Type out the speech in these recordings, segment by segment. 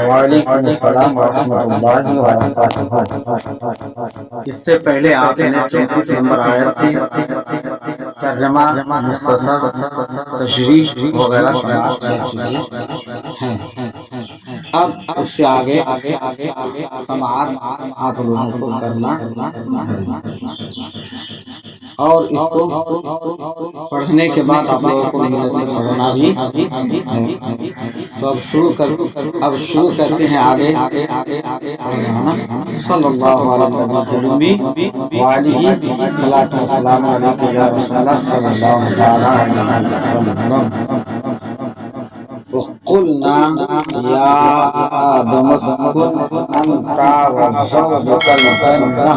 وعلیکم السلام ورحمۃ اللہ وبرکاتہ۔ اس سے پہلے آپ نے 34 نمبر آیت سے ترجمہ، مختصر تشریح وغیرہ سماعت کر چکے ہیں۔ اب اس سے آگے سماعت آپ لوگوں کو کرنا ہے، اور اس کو پڑھنے کے بعد آپ لوگوں کو نیت سے پڑھنا بھی ہے۔ تو اب شروع کرتے ہیں آگے پڑھنا۔ صلی اللہ علیہ وآلہ صلاۃ و سلام علیک یا رسول اللہ صلی اللہ علیہ وسلم۔ قلنا یا آدم اسکن انت وزوجک الجنہ،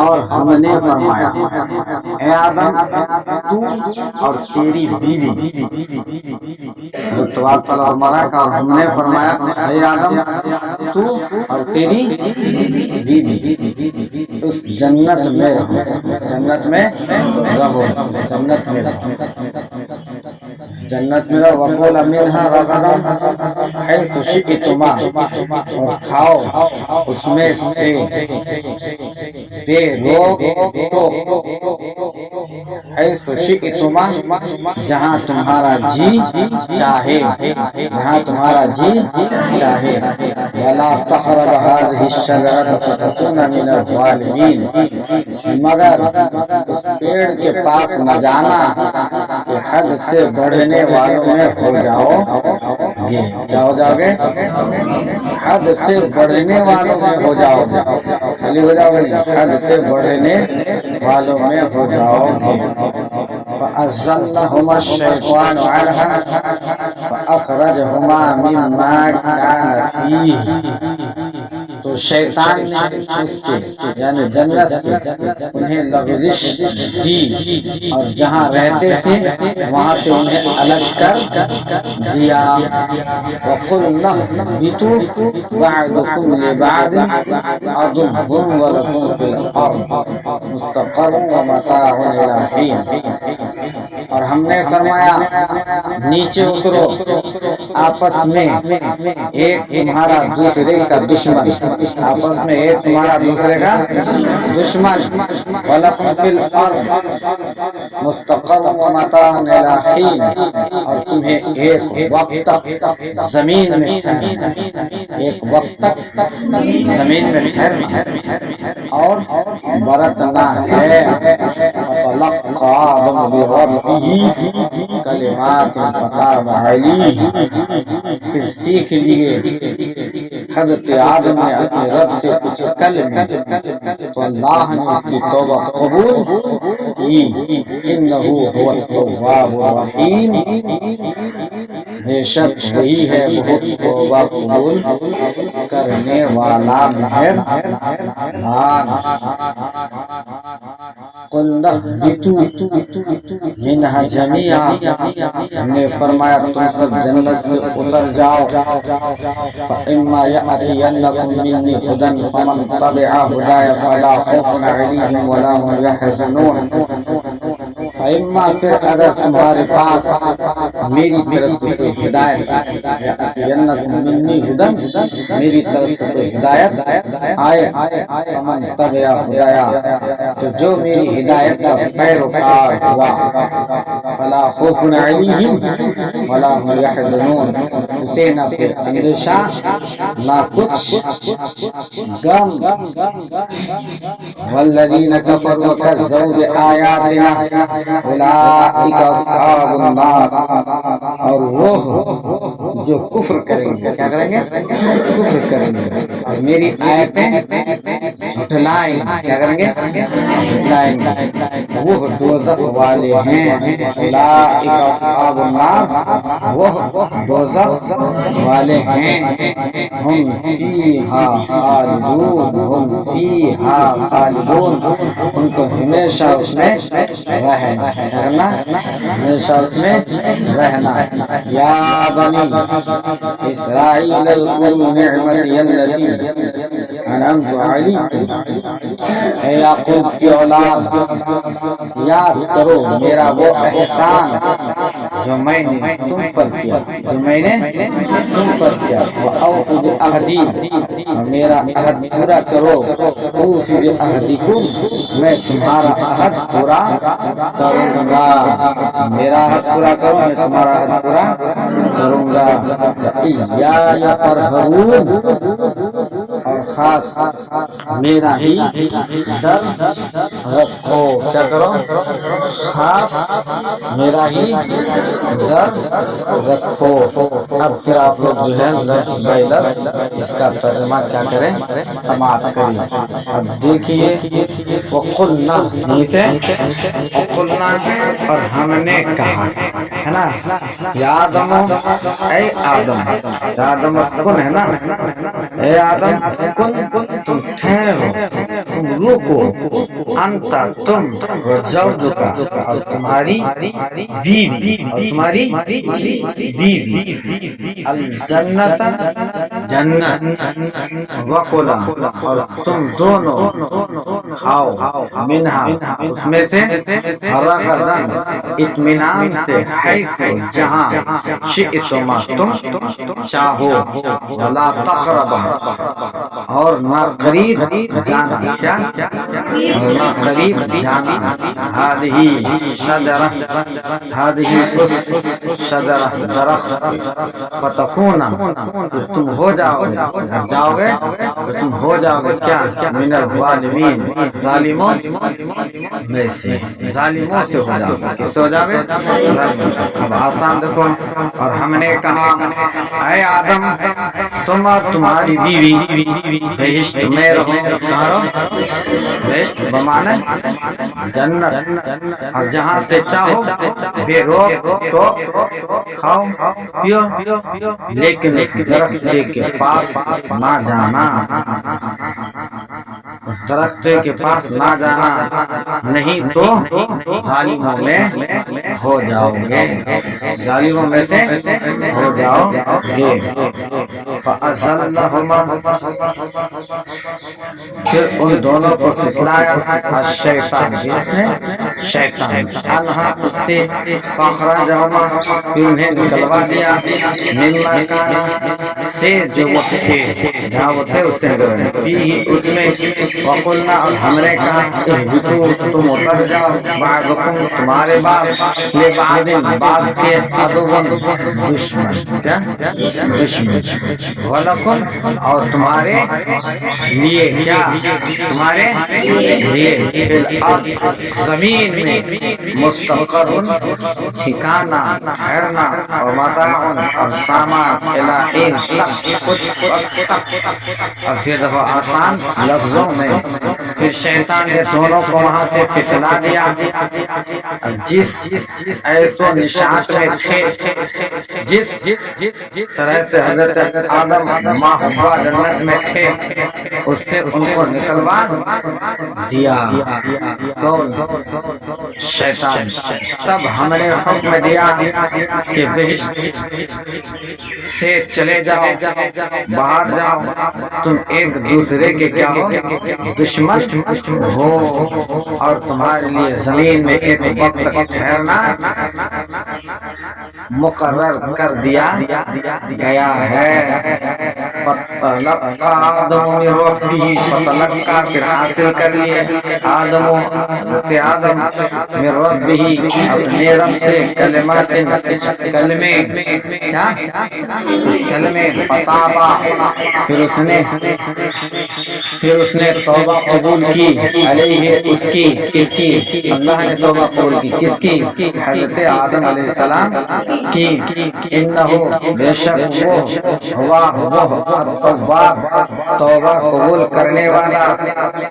اور ہم نے فرمایا اے آدم تو اور تیری بیوی، اور ملائکہ، اور ہم نے فرمایا اے آدم تو اور تیری بیوی اس جنت میں رہو، جنت میں رہو، جنت میں رہو، جنت میں رہو۔ وَكُلَا مِنْهَا رَغَدًا حَيْثُ شِئْتُمَا، اور کھاؤ اس میں سے بے روک ٹوک، حَيْثُ شِئْتُمَا جہاں تمہارا جی چاہے، جہاں تمہارا جی چاہے۔ وَلَا تَقْرَبُوا هَٰذِهِ الشَّجَرَةَ فَتَكُونَ مِنَ الظَّالِمِينَ، مگر اس پیڑ کے پاس نہ جانا کہ حد سے بڑھنے والوں میں ہو جاؤ گے۔ کیا ہو جاؤ گے؟ حد سے بڑھنے والوں میں ہو جاؤ گے، خالی ہو جاؤ گے، حد سے بڑھنے والوں میں ہو جاؤ گے۔ فَأَزَّلَّهُمَا الشَّيْطَانُ عَنْهَا فَأَخْرَجَهُمَا مِمَّا كَانَ فِيهِ، تو شیطان نے اس سے یعنی جنت سے انہیں لغزش دی، اور جہاں رہتے تھے وہاں سے انہیں الگ کر دیا۔ وَقُلْنَا اهْبِطُوا بَعْضُكُمْ لِبَعْضٍ عَدُوٌّ وَلَكُمْ فِي الْأَرْضِ مُسْتَقَرٌّ وَمَتَاعٌ إِلَىٰ حِينٍ، اور ہم نے فرمایا نیچے اترو، آپس میں ایک تمہارا دوسرے کا دشمن، آپس میں ایک تمہارا دوسرے کا دشمن۔ وَلَكُمْ فِي الْأَرْضِ مُسْتَقَرٌّ وَمَتَاعٌ إِلَىٰ حِينٍ، اور تمہیں ایک وقت تک زمین میں ٹھہرنا، ایک وقت تک زمین میں ٹھہرنا اور برتنا ہے۔ فَتَلَقَّىٰ آدَمُ مِن رَّبِّهِ کلمات فَتَابَ عَلَيْهِ، پھر سیکھ لیے حضرت آدم نے اپنے رب سے کچھ کلمے، تو اللہ نے اس کی توبہ قبول کی۔ انہ هو التواب الرحیم، بے شک وہی ہے بہت توبہ قبول کرنے والا مہربان۔ قُلْنَا اهْبِطُوا مِنْهَا جَمِيعًا، ہم نے فرمایا تم سب جنت سے اتر جاؤ۔ فَإِمَّا يَأْتِيَنَّكُم مِّنِّي هُدًى فَمَن تَبِعَ هُدَايَ فَلَا خَوْفٌ عَلَيْهِمْ وَلَا هُمْ يَحْزَنُونَ۔ فَإِمَّا، پھر اگر تمہارے پاس میری طرف سے کوئی ہدایت، يَأْتِيَنَّكُم مِّنِّي هُدًى میری طرف سے کوئی ہدایت آئے، فَمَن تَبِعَ هُدَايَ تو جو میری ہدایت کا پیروکار ہوا، فَلَا خَوْفٌ عَلَيْهِمْ وَلَا هُمْ يَحْزَنُونَ، اسے نہ کوئی اندیشہ نہ کچھ غم۔ وَالَّذِينَ كَفَرُوا وَكَذَّبُوا بِآيَاتِنَا أُولَٰئِكَ أَصْحَابُ النَّارِ، اور وہ جو کفر کریں گے، کیا کریں گے؟ کفر کریں گے اور میری آیتیں جھٹلائیں گے، کیا کریں گے؟ جھٹلائیں گے، وہ دوزخ والے ہیں۔ اولئک اصحاب النار، وہ دوزخ والے ہیں۔ ہم فیہا خالدون، ہم فیہا خالدون، ان کو ہمیشہ اس میں رہنا، ہمیشہ اس میں رہنا۔ یا بنی اسرائیل اذکروا نعمتی التی انعمت علیکم، اے یعقوب کی اولاد یاد کرو میرا وہ احسان جو میں نے تم پر کیا، جو میں نے تم پر کیا، وَأَوْفُوا بِعَهْدِي، میرا عہد پورا کرو، أُوفِ بِعَهْدِكُمْ، میں تمہارا عہد پورا کروں گا، میرا عہد پورا کرو، میں تمہارا عہد پورا کروں گا، وَإِيَّايَ فَارْهَبُونِ، اور خاص میرا ہی ڈر رکھو، کیا کرو، خاص میرا ہی ڈر رکھو۔ اب پھر آپ لوگ جو ہے لفظ بائی لفظ اس کا ترجمہ کیا کریں، سماعت کریں۔ اب دیکھیے وَقُلْنَا، نیچے وَقُلْنَا اور ہم نے کہا، ہے نا، یا آدم، اے آدم، یا آدم اسکن ہے نا، اے آدم اسکن، تم ٹھہرو، تم رکو، انت تم، وزوجک اور تمہاری بیوی، اور تمہاری بیوی، الجنت جنت، وکلا اور تم دونوں کھاؤ، منہا اس میں سے، رغداً اطمینان سے، حیث جہاں، شئتما تم چاہو، ولا تقربا اور نہ قریب جانا، کیا نہ قریب جانا، ہذہ شجرہ، ہذہ اس شجرہ درخت، فتکونا تم ہو جاؤ گے تم ہو جاؤ گے کیا، من الظالمین ظالموں میں سے، ظالموں سے ہو جاؤ گے، کس سے ہو جاؤ گے، اب آسان دسو، اور ہم نے کہا اے آدم تم اور تمہاری بیوی بہشت میں رہو، کہاں رہو، بہشت بمانے جنت، اور جہاں سے چاہو بے روک ٹوک کھاؤ پیو، لیکن اس درخت کے پاس نہ جانا، اس درخت کے پاس نہ جانا، نہیں تو ظالموں میں ہو جاؤ گے، ظالموں میں سے ہو جاؤ گے۔ فَأَزَلَّهُمَا، پھر ان دونوں کو پھسلایا، الشیطان، شیطان، انہا اس سے، فَأَخْرَجَهُمَا، پھر انہیں نکلوا دیا، مِمَّا كَانَ، سے جو وہ تھے، جہاں وہ تھے اس سے نکلوا فِيهِ، اس میں، وَقُلْنَا اور ہم نے کہا، اهْبِطُوا تم اتر جاؤ، بَعْضُكُمْ تمہارے بعض، لِبَعْضٍ بعض کے، عَدُوٌّ دشمن، کیا دشمن، وَلَكُمْ اور تمہارے لیے، کیا تمہارے لیے، فی الارض زمین میں، مستقر ٹھکانہ، ٹھہرنا، اور متاع اور سامان، الی حین تک، کچھ وقت تک، اور پھر دفعہ آسان لفظوں میں، پھر شیطان نے دونوں کو وہاں سے پھسلا دیا، جس ایسو نشاط میں تھے، جس طرح سے حضرت آدم محبوبہ جنت میں تھے، اس سے ان کو نکلوا دیا، کون، شیطان۔ تب ہم نے حکم دیا کہ بہشت سے چلے جاؤ، باہر جاؤ، تم ایک دوسرے کے کیا ہو، دشمن ہو، اور تمہارے لیے زمین میں ایک وقت تک ٹھہرنا مقرر کر دیا گیا ہے۔ فَتَلَقَّى آدَمُ مِن رَّبِّهِ، فَتَلَقَّى پھر حاصل کر لیے آدم من ربه اپنے رب سے، کلمات کلمے، کیا کچھ کلمے، فتابا پھر اس نے توبہ قبول کی، علیہ اس کی، کس کی، اللہ نے توبہ قبول کی، کس کی، حضرت آدم علیہ السلام کی، انہو بے شک وہ، ہوا التواب توبہ قبول کرنے والا،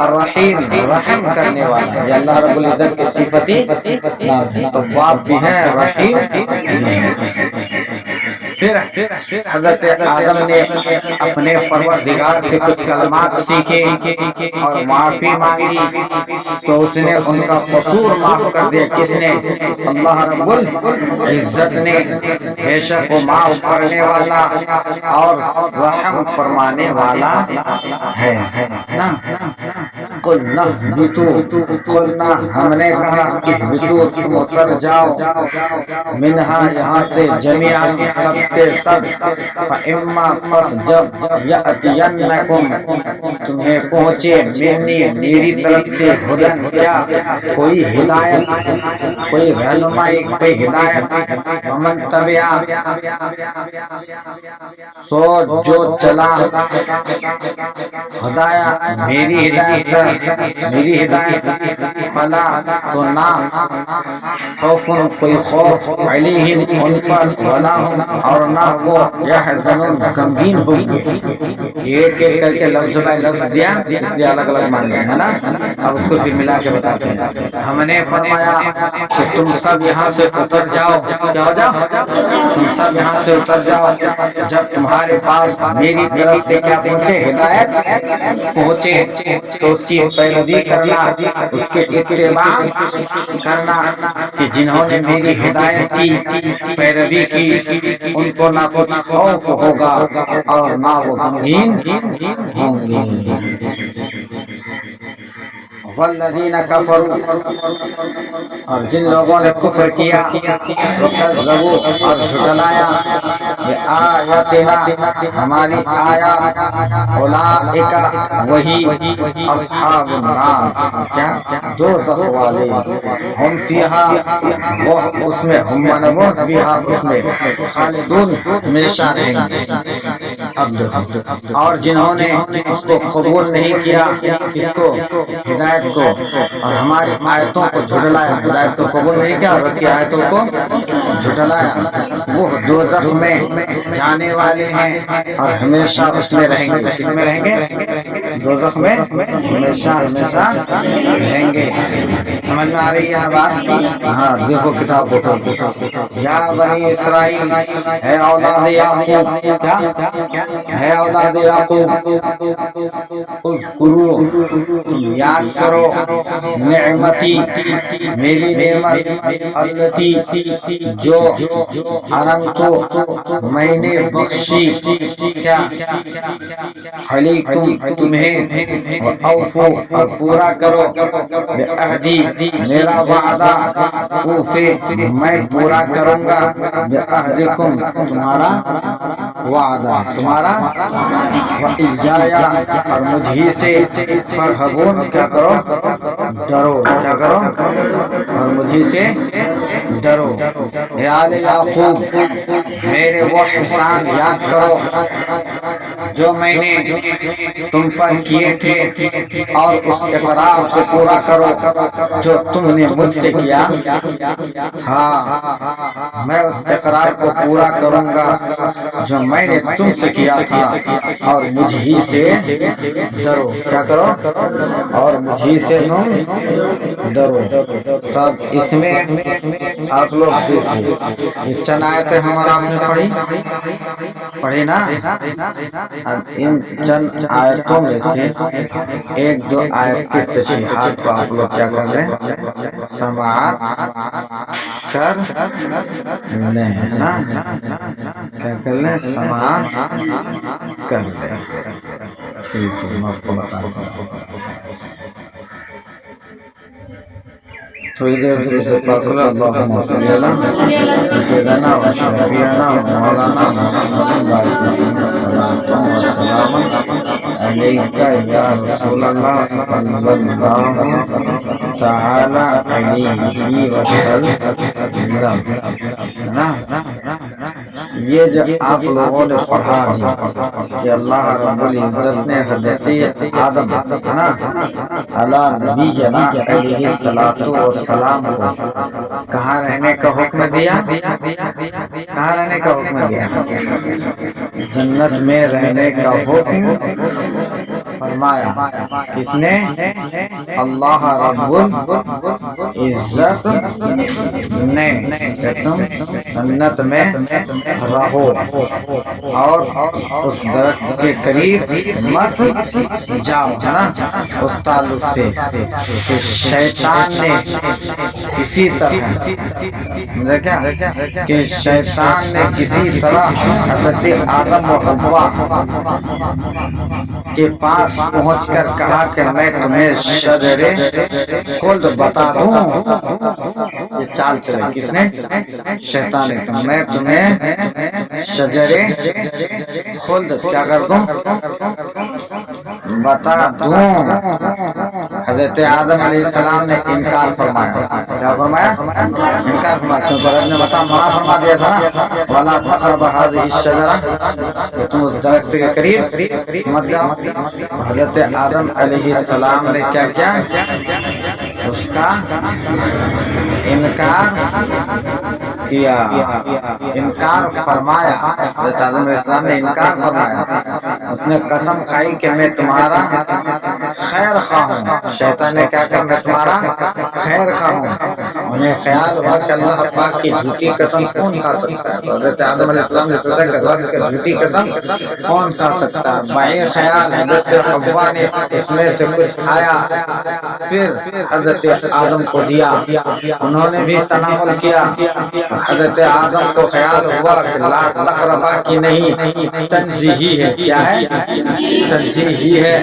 الرحیم رحم کرنے والا، یہ اللہ رب العزت کی صفتی نام ہے، تواب بھی ہے، رحیم بھی ہے۔ پھر حضرت آدم نے اپنے پروردگار سے کچھ کلمات سیکھے اور معافی مانگی، تو اس نے ان کا قصور معاف کر دیا، کس نے، اللہ رب العزت نے، بے شک وہ معاف کرنے والا اور رحم فرمانے والا ہے نا۔ قلنا قلنا ہم نے کہا اہبطوا تم اتر جاؤ منہا یہاں سے جمیعا سب کے سب فاما پس جب یأتینکم تمہیں پہنچے منی میری طرف سے ہدن کیا کوئی ہدایت کوئی رہنمائی کوئی ہدایت ومن تبع سو جو چلا ہدایت میری ہدایت فلا تو نہ خوف کوئی خوف علیہم ان پر ولا ہم اور نہ وہ یحزنون غمگین ہوں گے. ایک ایک کر کے لفظ بائی لفظ دیا اس لیے الگ الگ مان لیا ہے نا. اب اس کو پھر ملا کے بتاتے ہیں. ہم نے فرمایا کہ تم سب یہاں سے اتر جاؤ. کیا ہو جاؤ؟ تم سب یہاں سے اتر جاؤ جب تمہارے پاس میری طرف سے کیا پہنچے ہدایت پہنچے تو اس کی پیروی کرنا اس کے اتباع کرنا کہ جنہوں نے میری ہدایت کی پیروی کی ان کو نہ کچھ خوف ہوگا اور نہ وہ غمگین ہوں گے. والذین کفروا اور جن لوگوں نے کفر کیا وکذبوا اور جھٹلایا بآیاتنا ہماری آیات اولئک وہی اصحاب النار کیا دوزخ والے ہم فیہا وہ اس میں ہم وہ فیہا اس میں خالدون ہمیشہ رہیں گے. اور جنہوں نے اس کو قبول نہیں کیا کس کو ہدایت کو اور ہماری آیتوں کو جھٹلایا ہدایت کو قبول نہیں کیا اور کی آیتوں کو جھٹلایا وہ دوزخ میں جانے والے ہیں اور ہمیشہ اس میں رہیں گے. کس میں رہیں گے؟ دوزخ میں ہمیشہ رہیں گے. سمجھ میں آ رہی ہے بات؟ ہاں دیکھو کتاب کو یا بنی اسرائیل اے اولاد یعقوب ہے اولاد یعقوب اذکروا یاد کرو نعمتی میری نعمت التی جو انعمت میں نے بخشی کیا علیکم تمہیں واوفوا اور پورا کرو بعہدی میرا وعدہ اوفی میں پورا کروں گا بعہدکم تمہارا وعدہ تمہارا وإیایا اور مجھے سے فرحبون کیا کرو ڈرو کیا کرو اور مجھے سے ڈرو. اے آل یعقوب میرے وہ احسان یاد کرو جو میں نے تم پر کیے تھے اور اس اقرار کو پورا کرو جو تم نے مجھ سے کیا تھا. میں اس اقرار کو پورا کروں گا جو میں نے تم سے کیا تھا اور مجھے سے ڈرو کیا کرو اور مجھے سے ڈرو. تب اس میں آپ لوگ دیکھیں یہ چند آیتیں ہمارا آپ نے پڑھی نا. ان چند آیتوں میں سے ایک دو آیت کی تشریحات کو آپ لوگ کیا کر لیں سماعت کر لیں نا. کیا کر لیں سماعت کر لیں. ٹھیک ہے میں آپ کو بتاتا ہوں. تھوڑی دیر دوسرے پاک اللہم صلی اللہ سیدنا و شفیعنا و مولانا محمد والسلام علیکہ یا رسول اللہ صلی اللہ تعالی علیہ وسلم. یہ جو آپ لوگوں نے پڑھا کہ اللہ رب العزت نے حضرت آدم علی نبینا علیہ السلام کو کہاں رہنے کا حکم دیا کہاں رہنے کا حکم دیا جنت میں رہنے کا حکم فرمایا. کس نے؟ اللہ رب العزت نے تم جنت میں رہو اور اس درخت کے قریب مت جاؤ ہے نا. اس تعلق سے کہ شیطان نے کسی طرح کہ شیطان نے کسی طرح حضرت آدم و حوا کے پاس پہنچ کر کہا کہ میں تمہیں شجرے خلد بتا دوں. یہ چال چلے کس نے؟ شیطان نے. تو میں تمہیں شجرے خلد کیا کر دوں؟ بتا دوں. حضرت آدم علیہ السلام نے انکار فرمایا. کیا فرمایا؟ انکار فرمایا. کیونکہ رب نے منع فرما دیا تھا نا وَلَا تَقْرَبَ هَذِهِ الشَّجَرَةَ، تم اس درخت کے قریب مت جاؤ. حضرت آدم علیہ السلام نے کیا کیا؟ اس کا انکار کیا، انکار فرمایا. حضرت آدم علیہ السلام نے انکار فرمایا. اس نے قسم کھائی کہ میں تمہارا خیر خواہ ہوں. شیطان نے کیا کہا؟ میں تمہارا خیر خواہ ہوں. انہیں خیال ہوا کہ اللہ پاک کی جھوٹی قسم کون کھا سکتا ہے. حضرت آدم علیہ السلام نے سوچا کہ رب کی جھوٹی قسم کون کھا سکتا ہے. بائیں خیال حضرت حوا نے اس میں سے کچھ کھایا، پھر حضرت آدم کو دیا. انہوں نے بھی تناول کیا. حضرت آدم کو خیال ہوا کہ لا تقربا کی نہیں، تنزیہی ہے. کیا ہے؟ تنزیہی ہے،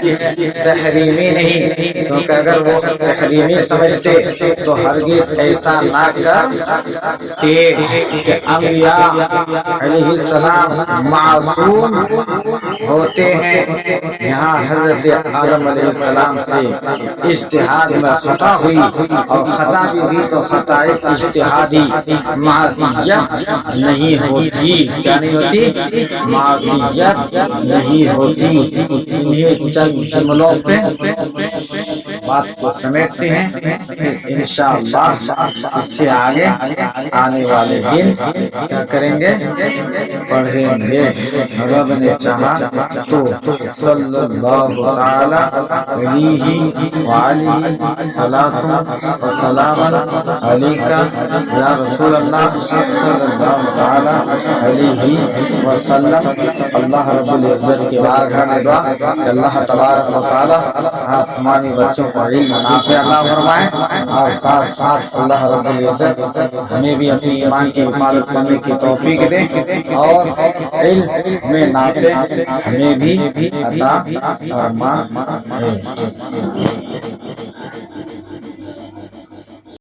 تحریمی نہیں. کیونکہ اگر وہ تحریمی سمجھتے تو ہرگز ایسا نہ کر کہ انبیاء علیہ السلام معصوم ہوتے ہیں. یہاں حضرت آدم علیہ السلام سے اجتہاد میں خطا ہوئی، اور خطا بھی ہوئی تو خطا اجتہادی، معصیت نہیں ہوتی. کیا نہیں ہوتی؟ معصیت نہیں ہوتی. انہیں چند جملوں پہ بات کو سمیٹتے ہیں، پھر انشاءاللہ اس سے آگے آنے والے دن کیا کریں گے؟ پڑھیں گے. رب نے چاہا تو صلی اللہ تعالی علیہ وآلہ صلاۃ و سلام علیکہ یا رسول اللہ صلی اللہ تعالی علیہ وسلم. اللہ رب العزت کی بارگاہ میں دعا کہ اللہ تبارک و تعالی ہماری بچوں کو علم نافع عطا فرمائے، اور ساتھ ساتھ اللہ رب العزت ہمیں بھی اپنی ایمان کی حفاظت کرنے کی توفیق دے، اور علم میں نافع ہمیں بھی عطا فرمائے.